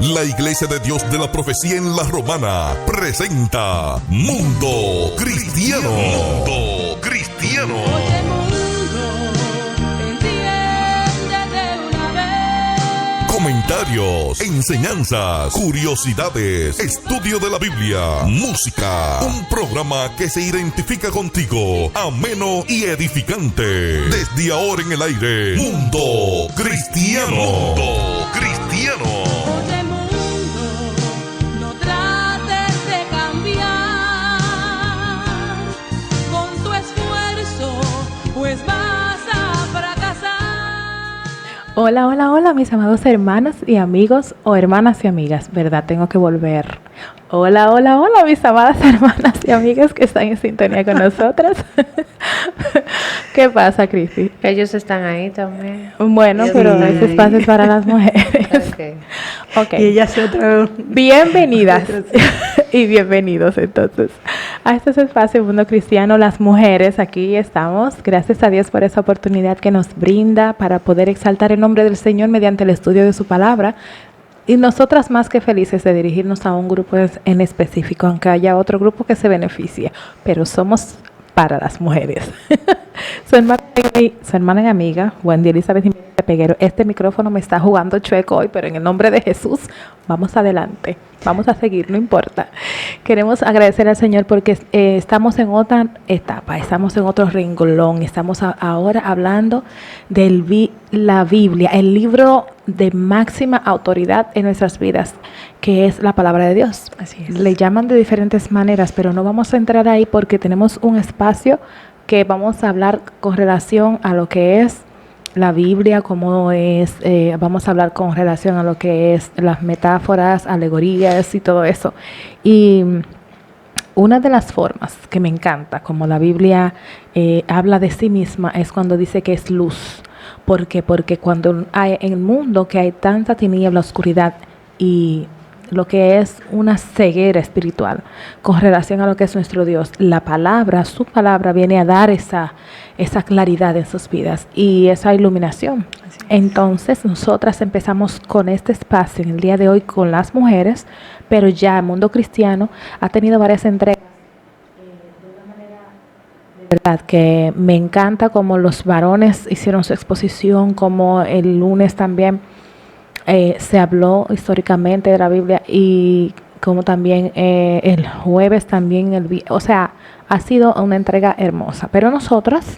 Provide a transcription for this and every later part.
La Iglesia de Dios de la Profecía en La Romana presenta Mundo Cristiano. Mundo Cristiano. Oye, mundo, entiende de una vez. Comentarios, enseñanzas, curiosidades, estudio de la Biblia, música. Un programa que se identifica contigo, ameno y edificante. Desde ahora en el aire, Mundo Cristiano. Mundo Cristiano. Oye, mundo, no trates de cambiar con tu esfuerzo, pues vas a fracasar. Hola, hola, hola, mis amados hermanos y amigos o hermanas y amigas, ¿verdad? Tengo que volver. Hola, hola, hola, mis amadas hermanas y amigas que están en sintonía con nosotras. ¿Qué pasa, Cristi? Ellos están ahí también. Bueno, Ellos pero están ese ahí. espacio es para las mujeres. Ok. Y ella se otra. Bienvenidas y bienvenidos entonces a este espacio Mundo Cristiano. Las mujeres, aquí estamos. Gracias a Dios por esa oportunidad que nos brinda para poder exaltar el nombre del Señor mediante el estudio de su palabra. Y nosotras más que felices de dirigirnos a un grupo en específico, aunque haya otro grupo que se beneficie, pero somos para las mujeres. Su hermana y amiga, Wendy Elizabeth Jiménez de Peguero. Este micrófono me está jugando chueco hoy, pero en el nombre de Jesús, vamos adelante, vamos a seguir, no importa. Queremos agradecer al Señor porque estamos en otra etapa, estamos en otro renglón, estamos ahora hablando de la Biblia, el libro de máxima autoridad en nuestras vidas, que es la palabra de Dios. Así es. Le llaman de diferentes maneras, pero no vamos a entrar ahí porque tenemos un espacio que vamos a hablar con relación a lo que es la Biblia, cómo es, vamos a hablar con relación a lo que es las metáforas, alegorías y todo eso. Y una de las formas que me encanta, como la Biblia habla de sí misma, es cuando dice que es luz. ¿Por qué? Porque cuando hay en el mundo que hay tanta tiniebla, oscuridad y lo que es una ceguera espiritual con relación a lo que es nuestro Dios, la palabra, su palabra viene a dar esa claridad en sus vidas y esa iluminación. Entonces nosotras empezamos con este espacio en el día de hoy con las mujeres, pero ya el Mundo Cristiano ha tenido varias entregas. Verdad que me encanta como los varones hicieron su exposición, como el lunes también se habló históricamente de la Biblia y como también el jueves también, o sea, ha sido una entrega hermosa. Pero nosotras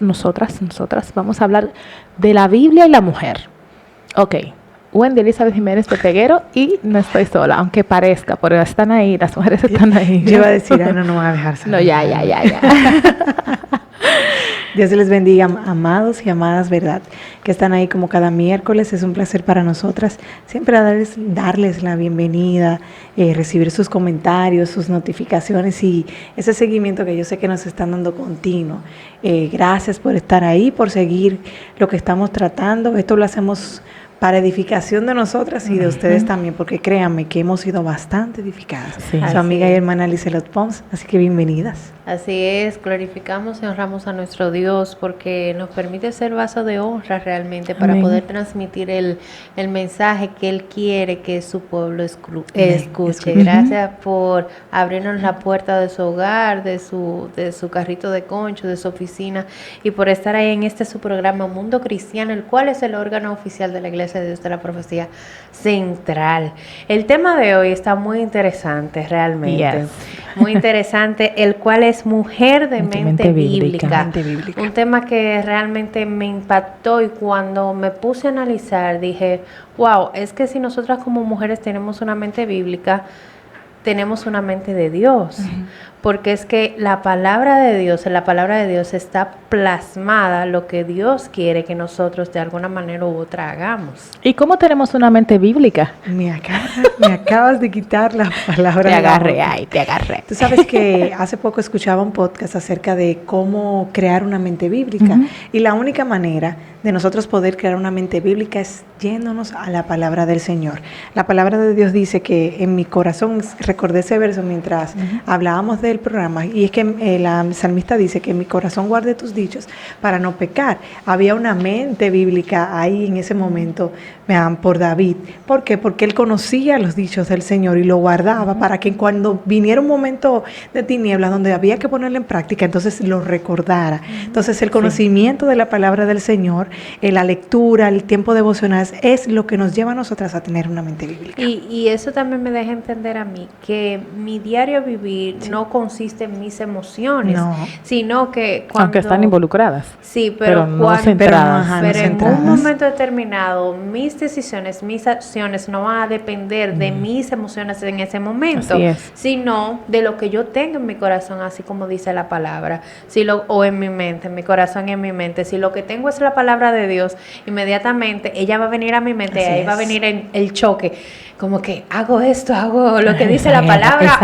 vamos a hablar de la Biblia y la mujer. Ok, Wendy Elizabeth Jiménez de Peguero y no estoy sola, aunque parezca, pero están ahí, las mujeres están ahí. Yo iba a decir, Ana, no me va a dejar salir. No, ya. Dios les bendiga, amados y amadas, ¿verdad? Que están ahí como cada miércoles. Es un placer para nosotras siempre darles la bienvenida, recibir sus comentarios, sus notificaciones y ese seguimiento que yo sé que nos están dando continuo. Gracias por estar ahí, por seguir lo que estamos tratando. Esto lo hacemos para edificación de nosotras y de ustedes también, porque créanme que hemos sido bastante edificadas. Sí. Su amiga y hermana Lizelot Pons, así que bienvenidas. Así es, glorificamos y honramos a nuestro Dios porque nos permite ser vaso de honra realmente para Amén. poder transmitir el mensaje que Él quiere que su pueblo escuche. Gracias por abrirnos la puerta de su hogar, de su carrito de concho, de su oficina y por estar ahí en su programa Mundo Cristiano, el cual es el órgano oficial de la Iglesia de Dios de la Profecía Central. El tema de hoy está muy interesante realmente. Yes. Muy interesante, el cual es mujer de mente bíblica. Mente bíblica. Un tema que realmente me impactó y cuando me puse a analizar dije, wow, es que si nosotras como mujeres tenemos una mente bíblica, tenemos una mente de Dios, porque es que en la palabra de Dios está plasmada lo que Dios quiere que nosotros de alguna manera u otra hagamos. ¿Y cómo tenemos una mente bíblica? Me acabas de quitar la palabra. Te agarré. Tú sabes que hace poco escuchaba un podcast acerca de cómo crear una mente bíblica y la única manera de nosotros poder crear una mente bíblica es yéndonos a la palabra del Señor. La palabra de Dios dice que en mi corazón, recordé ese verso mientras hablábamos del programa, y es que la salmista dice que en mi corazón guarde tus dichos para no pecar. Había una mente bíblica ahí en ese momento por David. ¿Por qué? Porque él conocía los dichos del Señor y lo guardaba para que cuando viniera un momento de tinieblas donde había que ponerlo en práctica, entonces lo recordara. Entonces el conocimiento de la palabra del Señor, la lectura, el tiempo devocional es lo que nos lleva a nosotras a tener una mente bíblica. Y eso también me deja entender a mí que mi diario vivir no consiste en mis emociones, sino que cuando... Aunque están involucradas. Sí, pero no centradas. Pero en un momento determinado, mis decisiones, mis acciones no van a depender de mis emociones en ese momento, sino de lo que yo tengo en mi corazón, así como dice la palabra, o en mi mente, en mi corazón y en mi mente. Si lo que tengo es la palabra de Dios, inmediatamente ella va a venir a mi mente, y ahí va a venir el choque, como que hago esto, hago lo que dice la palabra,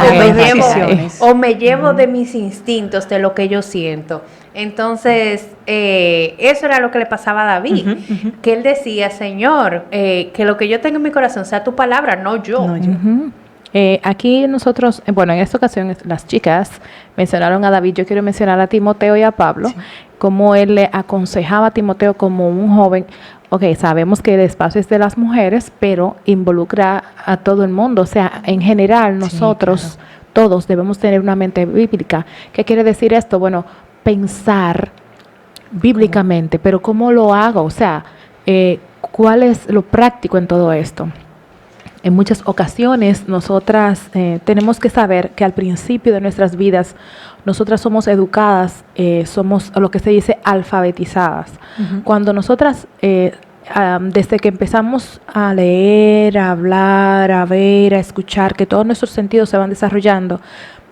o me llevo de mis instintos, de lo que yo siento. Entonces, eso era lo que le pasaba a David, que él decía, Señor, que lo que yo tengo en mi corazón sea tu palabra, no yo. Aquí nosotros, bueno, en esta ocasión las chicas mencionaron a David, yo quiero mencionar a Timoteo y a Pablo, como él le aconsejaba a Timoteo como un joven. Ok, sabemos que el espacio es de las mujeres, pero involucra a todo el mundo, o sea, en general nosotros todos debemos tener una mente bíblica. ¿Qué quiere decir esto? Bueno, pensar bíblicamente, pero ¿cómo lo hago? O sea, ¿cuál es lo práctico en todo esto? En muchas ocasiones nosotras tenemos que saber que al principio de nuestras vidas nosotras somos educadas, somos lo que se dice alfabetizadas. Cuando nosotras, desde que empezamos a leer, a hablar, a ver, a escuchar, que todos nuestros sentidos se van desarrollando,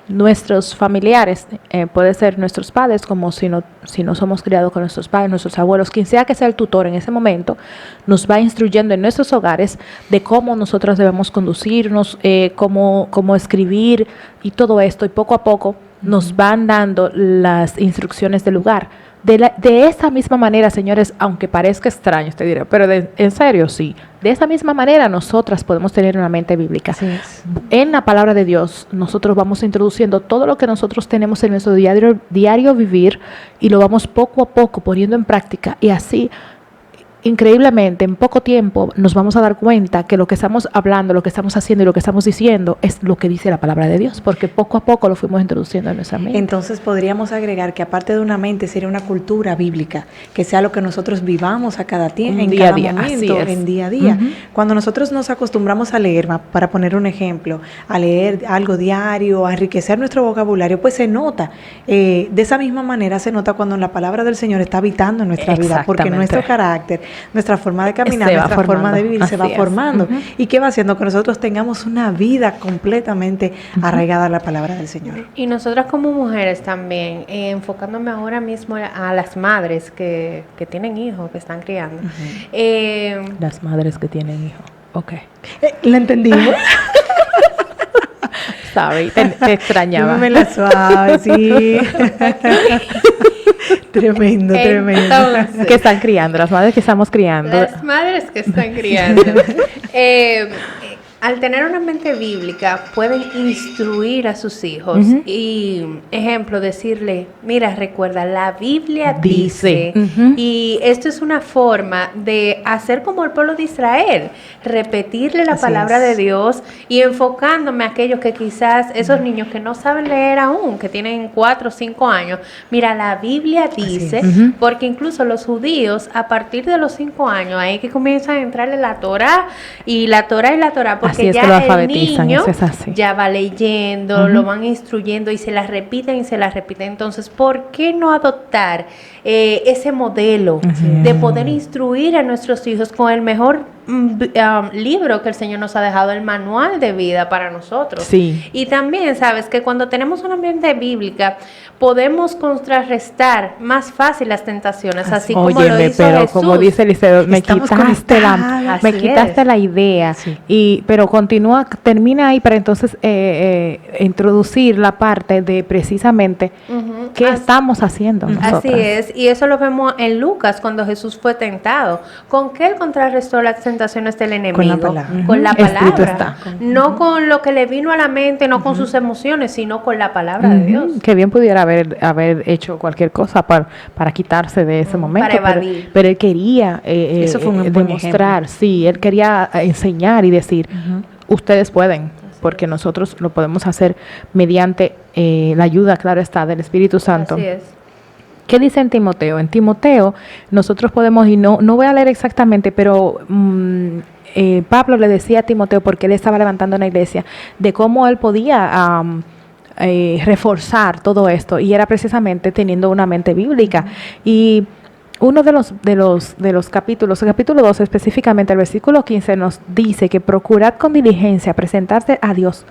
nuestros familiares, puede ser nuestros padres, como si no somos criados con nuestros padres, nuestros abuelos, quien sea que sea el tutor en ese momento, nos va instruyendo en nuestros hogares de cómo nosotros debemos conducirnos, cómo escribir y todo esto, y poco a poco nos van dando las instrucciones del lugar. De esa misma manera, señores, aunque parezca extraño, usted dirá, pero en serio, sí. De esa misma manera, nosotras podemos tener una mente bíblica. En la palabra de Dios, nosotros vamos introduciendo todo lo que nosotros tenemos en nuestro diario vivir y lo vamos poco a poco poniendo en práctica, y así, increíblemente, en poco tiempo nos vamos a dar cuenta que lo que estamos hablando, lo que estamos haciendo y lo que estamos diciendo es lo que dice la palabra de Dios, porque poco a poco lo fuimos introduciendo en nuestra mente. Entonces podríamos agregar que aparte de una mente sería una cultura bíblica, que sea lo que nosotros vivamos a cada tiempo, en cada momento, en día a día. Cuando nosotros nos acostumbramos a leer, para poner un ejemplo, a leer algo diario, a enriquecer nuestro vocabulario, pues se nota. De esa misma manera se nota cuando la palabra del Señor está habitando en nuestra vida, porque nuestro carácter, nuestra forma de caminar, nuestra forma de vivir se va formando. ¿Y qué va haciendo? Que nosotros tengamos una vida completamente arraigada a la palabra del Señor. Y nosotras como mujeres también, enfocándome ahora mismo a las madres que tienen hijos, que están criando. Las madres que tienen hijos. Ok. ¿La entendimos? Sorry, te extrañaba. Me la suave, sí. Tremendo. Entonces, que están criando, las madres que estamos criando. Las madres que están criando. Al tener una mente bíblica, pueden instruir a sus hijos y, ejemplo, decirle, mira, recuerda, la Biblia dice, y esto es una forma de hacer como el pueblo de Israel, repetirle la palabra de Dios y enfocándome a aquellos que quizás, esos niños que no saben leer aún, que tienen 4 o 5 años, mira, la Biblia dice, porque incluso los judíos, a partir de los 5 años, ahí que comienzan a entrarle la Torá, porque ya el niño ya va leyendo, lo van instruyendo y se las repiten. Entonces, ¿por qué no adoptar ese modelo de poder instruir a nuestros hijos con el mejor libro que el Señor nos ha dejado, el manual de vida para nosotros? Y también, sabes, que cuando tenemos una mente bíblica, podemos contrarrestar más fácil las tentaciones, así como lo hizo pero Jesús. Como dice Eliseo, me quitaste la idea, pero termina ahí para entonces introducir la parte de precisamente qué estamos haciendo nosotras. Así es, y eso lo vemos en Lucas cuando Jesús fue tentado. ¿Con qué él contrarrestó las tentaciones tentaciones del enemigo. Con la palabra. Con la Escrito palabra. está. No con lo que le vino a la mente, no con sus emociones, sino con la palabra de Dios. Que bien pudiera haber hecho cualquier cosa para quitarse de ese momento. Para evadir. Pero él quería Eso fue un buen demostrar, sí, él quería enseñar y decir, ustedes pueden, porque nosotros lo podemos hacer mediante la ayuda, claro está, del Espíritu Santo. Así es. ¿Qué dice en Timoteo? En Timoteo nosotros podemos, y no voy a leer exactamente, pero Pablo le decía a Timoteo, porque él estaba levantando una iglesia, de cómo él podía reforzar todo esto, y era precisamente teniendo una mente bíblica. Y uno de los capítulos, el capítulo 2 específicamente, el versículo 15 nos dice que procurad con diligencia presentarse a Dios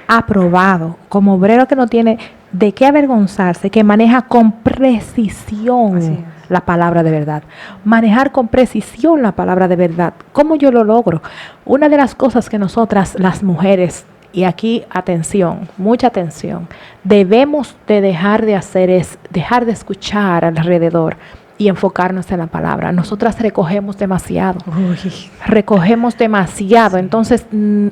aprobado, como obrero que no tiene de qué avergonzarse, que maneja con precisión la palabra de verdad. Manejar con precisión la palabra de verdad. ¿Cómo yo lo logro? Una de las cosas que nosotras, las mujeres, y aquí atención, mucha atención, debemos de dejar de hacer es dejar de escuchar alrededor y enfocarnos en la palabra. Nosotras recogemos demasiado. Recogemos demasiado. Entonces,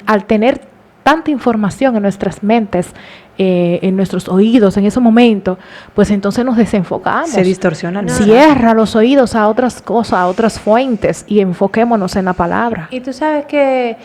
al tener tanta información en nuestras mentes, en nuestros oídos en ese momento, pues entonces nos desenfocamos. Se distorsiona. Cierra los oídos a otras cosas, a otras fuentes, y enfoquémonos en la palabra. Y tú sabes que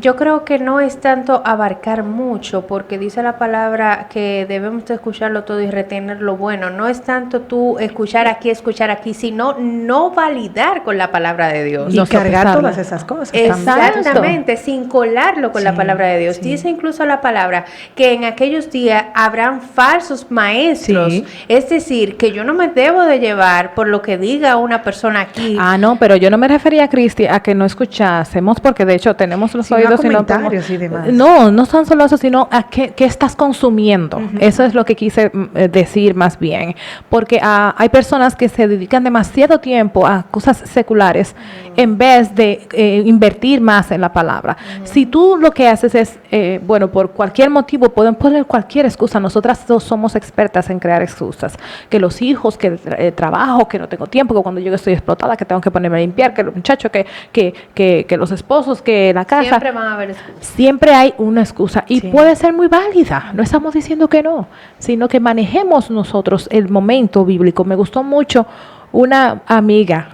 yo creo que no es tanto abarcar mucho, porque dice la palabra que debemos de escucharlo todo y retener lo bueno. No es tanto tú escuchar aquí, sino no validar con la palabra de Dios. Y No cargar sopesarla. todas esas cosas. Exactamente, sin colarlo con la Sí, palabra de Dios. sí. Dice incluso la palabra que en aquellos días habrán falsos maestros. Sí. Es decir, que yo no me debo de llevar por lo que diga una persona aquí. Ah, no, pero yo no me refería, Cristi, a que no escuchásemos, porque de hecho tenemos los Sino a oídos y no comentarios y demás. No son solo eso, sino a qué estás consumiendo. Eso es lo que quise decir más bien. Porque hay personas que se dedican demasiado tiempo a cosas seculares en vez de invertir más en la palabra. Si tú lo que haces es, bueno, por cualquier motivo, pueden poner cualquier excusa. Nosotras dos somos expertas en crear excusas. Que los hijos, que el trabajo, que no tengo tiempo, que cuando yo estoy explotada, que tengo que ponerme a limpiar, que los muchachos, que los esposos, que la casa. Siempre van a haber excusas. Siempre hay una excusa y Sí. puede ser muy válida. No estamos diciendo que no, sino que manejemos nosotros el momento bíblico. Me gustó mucho una amiga,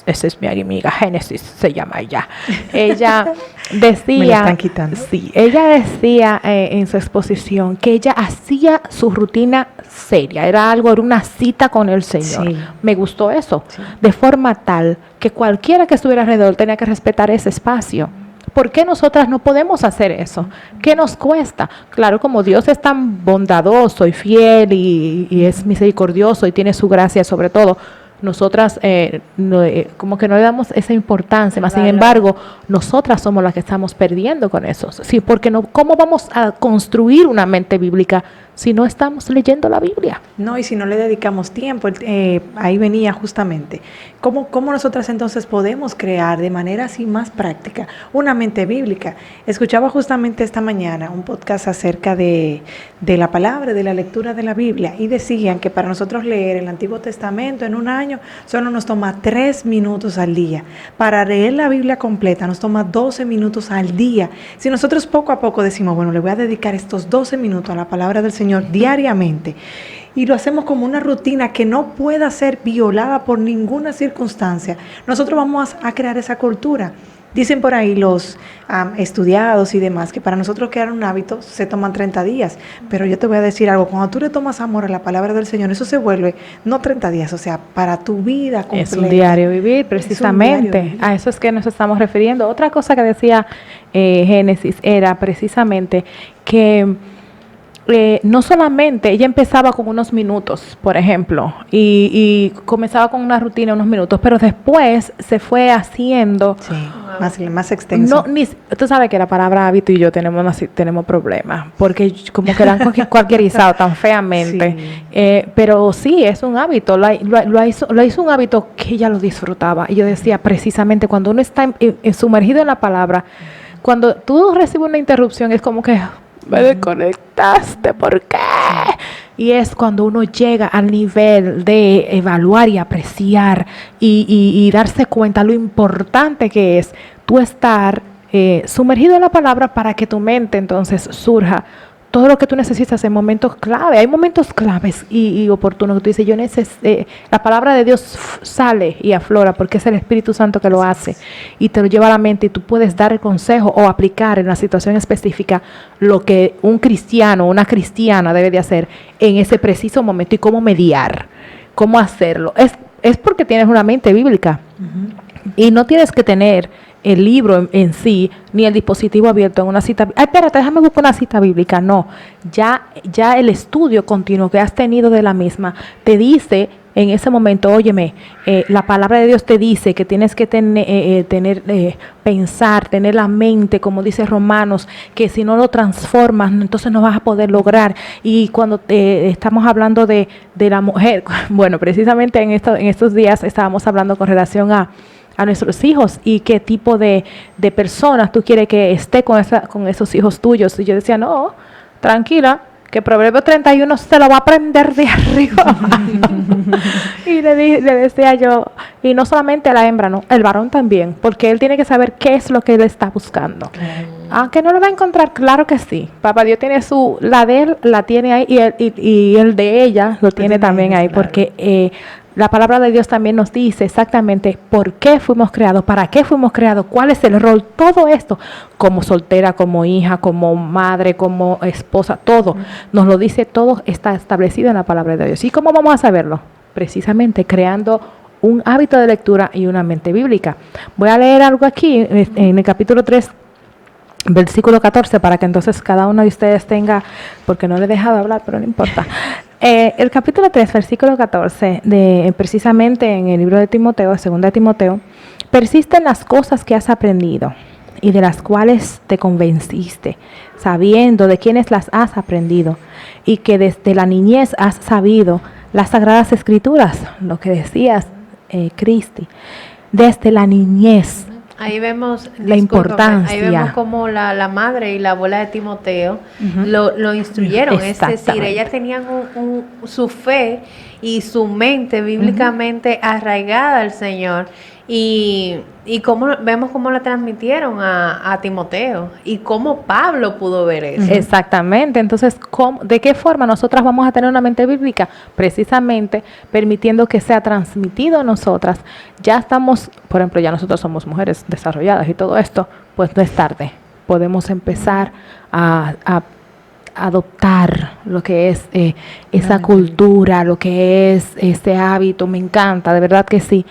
esa es mi amiga, Génesis se llama ella. Ella decía, Me la están quitando. sí, ella decía en su exposición que ella hacía su rutina seria, era una cita con el Señor. Sí. Me gustó eso, de forma tal que cualquiera que estuviera alrededor tenía que respetar ese espacio. ¿Por qué nosotras no podemos hacer eso? ¿Qué nos cuesta? Claro, como Dios es tan bondadoso y fiel y es misericordioso y tiene su gracia sobre todo, nosotras como que no le damos esa importancia, más sin embargo, nosotras somos las que estamos perdiendo con eso. Sí, porque no, ¿cómo vamos a construir una mente bíblica si no estamos leyendo la Biblia? No, y si no le dedicamos tiempo, ahí venía justamente. ¿Cómo nosotras entonces podemos crear de manera así más práctica una mente bíblica? Escuchaba justamente esta mañana un podcast acerca de la palabra, de la lectura de la Biblia, y decían que para nosotros leer el Antiguo Testamento en un año solo nos toma 3 minutos al día. Para leer la Biblia completa nos toma 12 minutos al día. Si nosotros poco a poco decimos, bueno, le voy a dedicar estos 12 minutos a la palabra del Señor diariamente, y lo hacemos como una rutina que no pueda ser violada por ninguna circunstancia, nosotros vamos a crear esa cultura. Dicen por ahí los estudiados y demás que para nosotros crear un hábito se toman 30 días, pero yo te voy a decir algo, cuando tú le tomas amor a la palabra del Señor, eso se vuelve, no 30 días, o sea, para tu vida completa. Es un diario vivir, precisamente. diario vivir. A eso es que nos estamos refiriendo. Otra cosa que decía Génesis era precisamente que no solamente ella empezaba con unos minutos, por ejemplo, y comenzaba con una rutina, unos minutos, pero después se fue haciendo. Sí, más extenso. Tú sabes que la palabra hábito y yo tenemos problemas, porque como que la han cualquierizado tan feamente. Sí. Pero sí, es un hábito, lo hizo un hábito que ella lo disfrutaba. Y yo decía, precisamente, cuando uno está sumergido en la palabra, cuando tú recibes una interrupción, es como que Me desconectaste, ¿por qué? Y es cuando uno llega al nivel de evaluar y apreciar y darse cuenta lo importante que es tú estar sumergido en la palabra para que tu mente entonces surja todo lo que tú necesitas en momentos clave. Hay momentos claves y oportunos que tú dices, la palabra de Dios sale y aflora porque es el Espíritu Santo que lo hace y te lo lleva a la mente y tú puedes dar el consejo o aplicar en la situación específica lo que un cristiano o una cristiana debe de hacer en ese preciso momento y cómo mediar, cómo hacerlo. Es porque tienes una mente bíblica y no tienes que tener el libro en sí, ni el dispositivo abierto en una cita. Ay, espérate, déjame buscar una cita bíblica. No, ya el estudio continuo que has tenido de la misma te dice en ese momento, óyeme, la palabra de Dios te dice que tienes que pensar, tener la mente, como dice Romanos, que si no lo transformas, entonces no vas a poder lograr. Y cuando estamos hablando de la mujer, bueno, precisamente en estos días estábamos hablando con relación a nuestros hijos y qué tipo de personas tú quieres que esté con esos hijos tuyos. Y yo decía, no, tranquila, que Proverbio 31 se lo va a aprender de arriba. Y le decía yo, y no solamente a la hembra, no, el varón también, porque él tiene que saber qué es lo que él está buscando. Aunque no lo va a encontrar, claro que sí. Papá Dios tiene la de él, la tiene ahí, y el de ella lo tiene también ahí, claro. Porque la palabra de Dios también nos dice exactamente por qué fuimos creados, para qué fuimos creados, cuál es el rol, todo esto, como soltera, como hija, como madre, como esposa, todo, nos lo dice, todo está establecido en la palabra de Dios. ¿Y cómo vamos a saberlo? Precisamente creando un hábito de lectura y una mente bíblica. Voy a leer algo aquí en el capítulo 3, versículo 14, para que entonces cada uno de ustedes tenga, porque no le he dejado hablar, pero no importa. El capítulo 3, versículo 14, precisamente en el libro de Timoteo, 2 de Timoteo, persisten las cosas que has aprendido y de las cuales te convenciste, sabiendo de quiénes las has aprendido y que desde la niñez has sabido las sagradas escrituras, lo que decías, Cristi, desde la niñez. Ahí vemos la importancia. Ahí vemos como la madre y la abuela de Timoteo lo instruyeron. Es decir, ellas tenían su fe y su mente bíblicamente arraigada al Señor. Y vemos cómo la transmitieron a Timoteo y cómo Pablo pudo ver eso. Exactamente. Entonces, ¿de qué forma nosotras vamos a tener una mente bíblica? Precisamente permitiendo que sea transmitido a nosotras. Ya estamos, por ejemplo, ya nosotros somos mujeres desarrolladas y todo esto, pues no es tarde. Podemos empezar a adoptar lo que es esa cultura, lo que es ese hábito. Me encanta, de verdad que sí.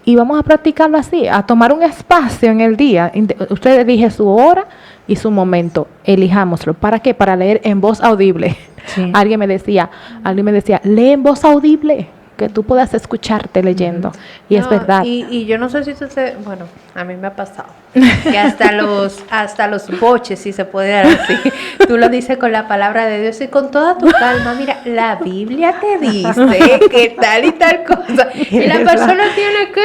Y vamos a practicarlo así, a tomar un espacio en el día. Usted elige su hora y su momento. Elijámoslo. ¿Para qué? Para leer en voz audible. Sí. Alguien me decía, lee en voz audible, que tú puedas escucharte leyendo. Y es verdad. Y yo no sé si usted, bueno, a mí me ha pasado que hasta los boches, si se puede dar así, tú lo dices con la palabra de Dios y con toda tu calma. Mira, la Biblia te dice que tal y tal cosa, y la persona tiene que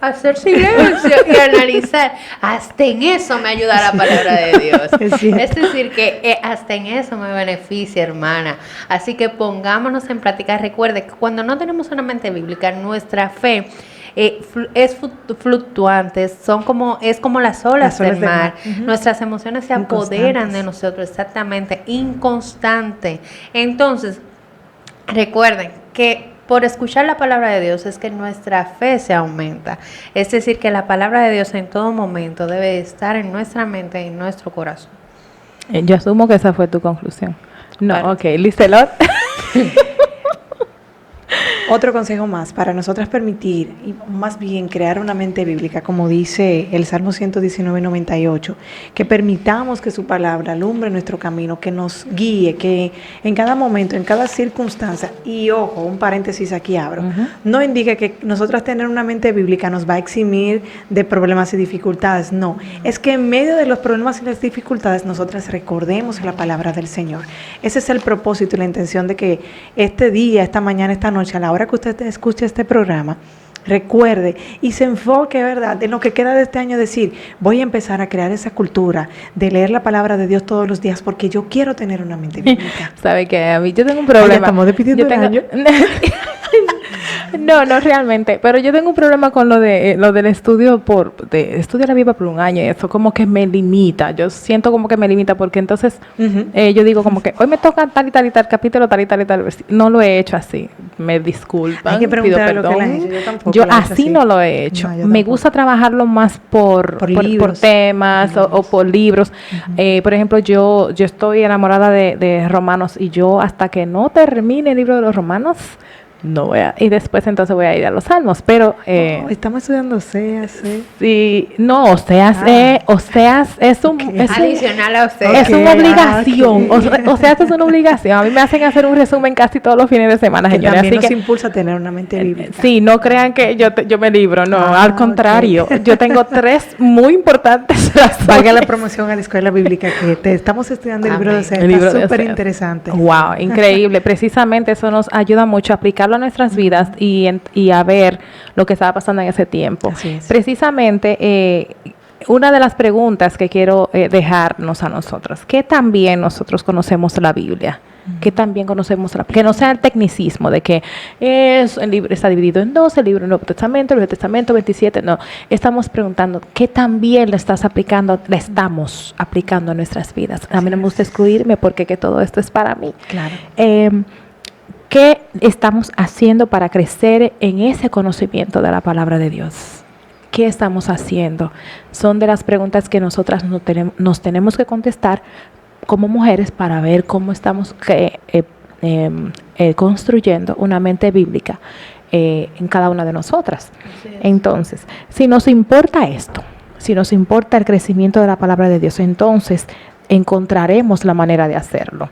hacer silencio y analizar. Hasta en eso me ayuda la palabra de Dios. Es decir, que hasta en eso me beneficia, hermana. Así que pongámonos en práctica. Recuerde que cuando no tenemos una mente bíblica, nuestra fe es fluctuante, es como las olas del mar. Nuestras emociones se apoderan de nosotros, exactamente, inconstante. Entonces, recuerden que por escuchar la palabra de Dios es que nuestra fe se aumenta. Es decir, que la palabra de Dios en todo momento debe estar en nuestra mente y en nuestro corazón. Yo asumo que esa fue tu conclusión. No, claro. Ok, Lizelot. Otro consejo más para nosotras permitir, y más bien crear una mente bíblica, como dice el Salmo 119:98, que permitamos que su palabra alumbre nuestro camino, que nos guíe, que en cada momento, en cada circunstancia, y ojo, un paréntesis aquí abro, no indique que nosotras tener una mente bíblica nos va a eximir de problemas y dificultades, no, es que en medio de los problemas y las dificultades nosotras recordemos la palabra del Señor. Ese es el propósito y la intención de que este día, esta mañana, esta noche, a la hora que usted escuche este programa, recuerde y se enfoque, ¿verdad?, en lo que queda de este año, decir, voy a empezar a crear esa cultura de leer la palabra de Dios todos los días porque yo quiero tener una mente bíblica. ¿Sabe qué? A mí yo tengo un Ay, ya problema. estamos despidiendo Yo el tengo- año. No realmente, pero yo tengo un problema con lo del estudio estudio la Biblia por un año y eso como que me limita. Yo siento como que me limita porque entonces Ujú. yo digo como que hoy me toca tal y tal capítulo, tal y tal versículo. No lo he hecho así. Me disculpan, Hay que pido preguntar lo que perdón. la han hecho. Yo tampoco Yo lo he hecho así no lo he hecho. No, yo Me tampoco. gusta trabajarlo más por libros. temas o por libros. Por ejemplo, yo estoy enamorada de Romanos y yo hasta que no termine el libro de los Romanos, no voy a, y después entonces voy a ir a los Salmos, pero Oh, estamos estudiando Oseas, sí, no, Oseas es un, Ok. es un- Adicional a usted. es Ok, una obligación, ok. Oseas es una obligación. A mí me hacen hacer un resumen casi todos los fines de semana, que señores, también así nos que impulsa a tener una mente bíblica. sí, no crean que yo me libro, no, Ah, al contrario, ok. yo tengo 3 muy importantes Valga la razones. promoción a la escuela bíblica que te estamos estudiando el libro de Amén. Oseas. El libro Está de súper Oseas. interesante. Wow, increíble. Precisamente eso nos ayuda mucho a aplicarlo a nuestras vidas y a ver lo que estaba pasando en ese tiempo. Así es. Precisamente, una de las preguntas que quiero dejarnos a nosotros, ¿qué tan bien nosotros conocemos la Biblia? ¿Qué tan bien conocemos que no sea el tecnicismo de que el libro está dividido en 2, el libro del Nuevo Testamento, el Viejo Testamento, 27, no. Estamos preguntando, ¿qué tan bien le estamos aplicando a nuestras vidas? A mí no me gusta excluirme porque que todo esto es para mí. Claro. ¿Qué estamos haciendo para crecer en ese conocimiento de la palabra de Dios? ¿Qué estamos haciendo? Son de las preguntas que nosotras nos tenemos que contestar como mujeres para ver cómo estamos construyendo una mente bíblica en cada una de nosotras. Entonces, si nos importa esto, si nos importa el crecimiento de la palabra de Dios, entonces encontraremos la manera de hacerlo.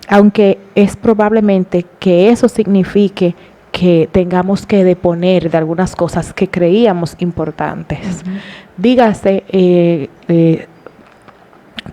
Aunque es probablemente que eso signifique que tengamos que deponer de algunas cosas que creíamos importantes. Dígase,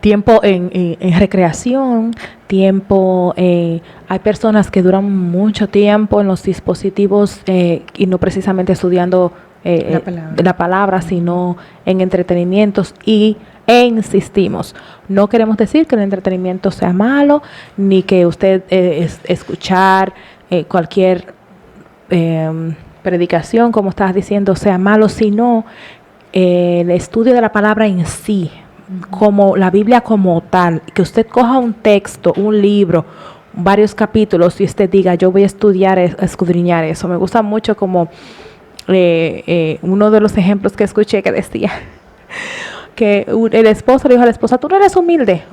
tiempo en recreación, tiempo, hay personas que duran mucho tiempo en los dispositivos y no precisamente estudiando la palabra, sino en entretenimientos e insistimos. No queremos decir que el entretenimiento sea malo, ni que usted escuchar cualquier predicación, como estabas diciendo, sea malo, sino el estudio de la palabra en sí, como la Biblia como tal, que usted coja un texto, un libro, varios capítulos y usted diga, yo voy a estudiar, escudriñar eso. Me gusta mucho como uno de los ejemplos que escuché que decía que el esposo le dijo a la esposa, tú no eres humilde.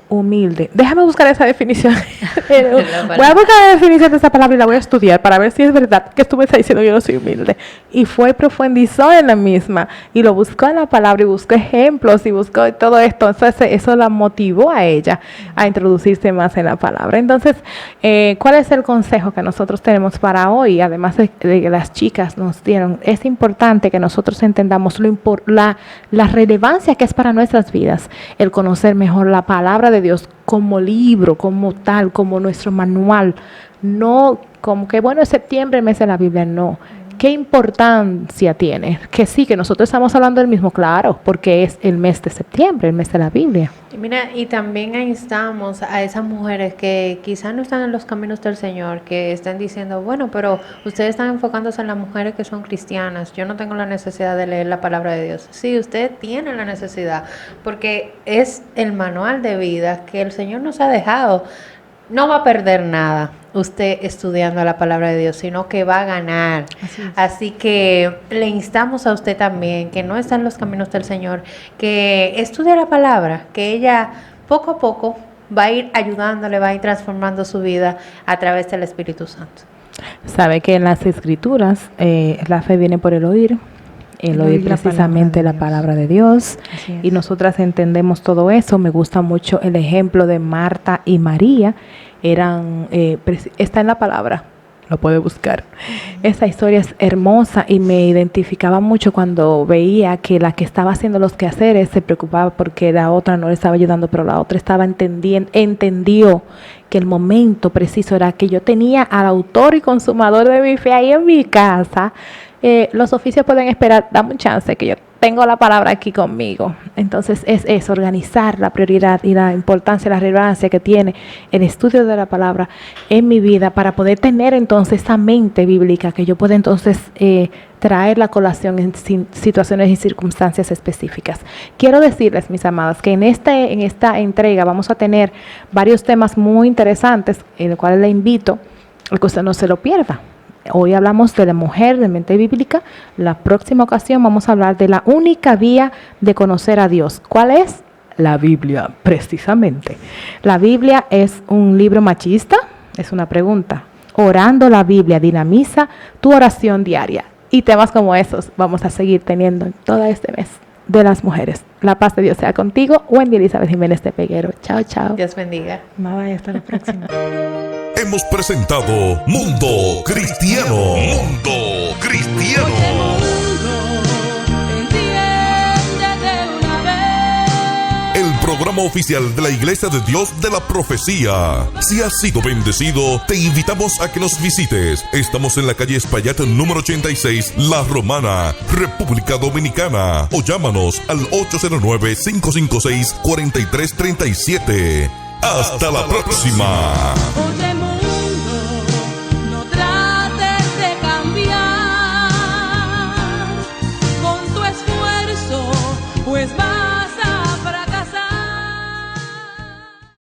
Déjame buscar esa definición. Voy a buscar la definición de esa palabra y la voy a estudiar para ver si es verdad que tú me estás diciendo que yo no soy humilde. Y fue, profundizó en la misma y lo buscó en la palabra y buscó ejemplos y buscó todo esto. Entonces eso la motivó a ella a introducirse más en la palabra. Entonces, ¿cuál es el consejo que nosotros tenemos para hoy? Además de que las chicas nos dieron, es importante que nosotros entendamos la relevancia que es para nuestras vidas, el conocer mejor la palabra de Dios como libro, como tal, como nuestro manual, no como que bueno, es septiembre, el mes de la Biblia, no. ¿Qué importancia tiene? Que sí, que nosotros estamos hablando del mismo, claro, porque es el mes de septiembre, el mes de la Biblia. Y mira, y también instamos a esas mujeres que quizás no están en los caminos del Señor, que están diciendo, bueno, pero ustedes están enfocándose en las mujeres que son cristianas, yo no tengo la necesidad de leer la palabra de Dios. Sí, usted tiene la necesidad, porque es el manual de vida que el Señor nos ha dejado. No va a perder nada usted estudiando la palabra de Dios, sino que va a ganar. Así que le instamos a usted también, que no está en los caminos del Señor, que estudie la palabra, que ella poco a poco va a ir ayudándole, va a ir transformando su vida a través del Espíritu Santo. Sabe que en las Escrituras la fe viene por el oír precisamente la palabra de Dios, y nosotras entendemos todo eso. Me gusta mucho el ejemplo de Marta y María, está en la palabra, lo puede buscar. Esta historia es hermosa y me identificaba mucho cuando veía que la que estaba haciendo los quehaceres se preocupaba porque la otra no le estaba ayudando, pero la otra estaba entendió que el momento preciso era que yo tenía al autor y consumador de mi fe ahí en mi casa. los oficios pueden esperar, dame un chance que yo tengo la palabra aquí conmigo. Entonces es eso, organizar la prioridad y la importancia, la relevancia que tiene el estudio de la palabra en mi vida para poder tener entonces esa mente bíblica que yo pueda entonces traer la colación en situaciones y circunstancias específicas. Quiero decirles, mis amadas, que en esta entrega vamos a tener varios temas muy interesantes, en los cuales le invito a que usted no se lo pierda. Hoy hablamos de la mujer de mente bíblica. La próxima ocasión vamos a hablar de la única vía de conocer a Dios. ¿Cuál es? La Biblia, precisamente. La Biblia es un libro machista, es una pregunta. Orando la Biblia dinamiza tu oración diaria. Y temas como esos vamos a seguir teniendo en todo este mes de las mujeres. La paz de Dios sea contigo. Wendy Elizabeth Jiménez de Peguero. Chao, chao. Dios bendiga. Bye, hasta la próxima. Hemos presentado Mundo Cristiano. Mundo Cristiano. El programa oficial de la Iglesia de Dios de la Profecía. Si has sido bendecido, te invitamos a que nos visites. Estamos en la calle Espaillat número 86, La Romana, República Dominicana. O llámanos al 809-556-4337. Hasta la próxima.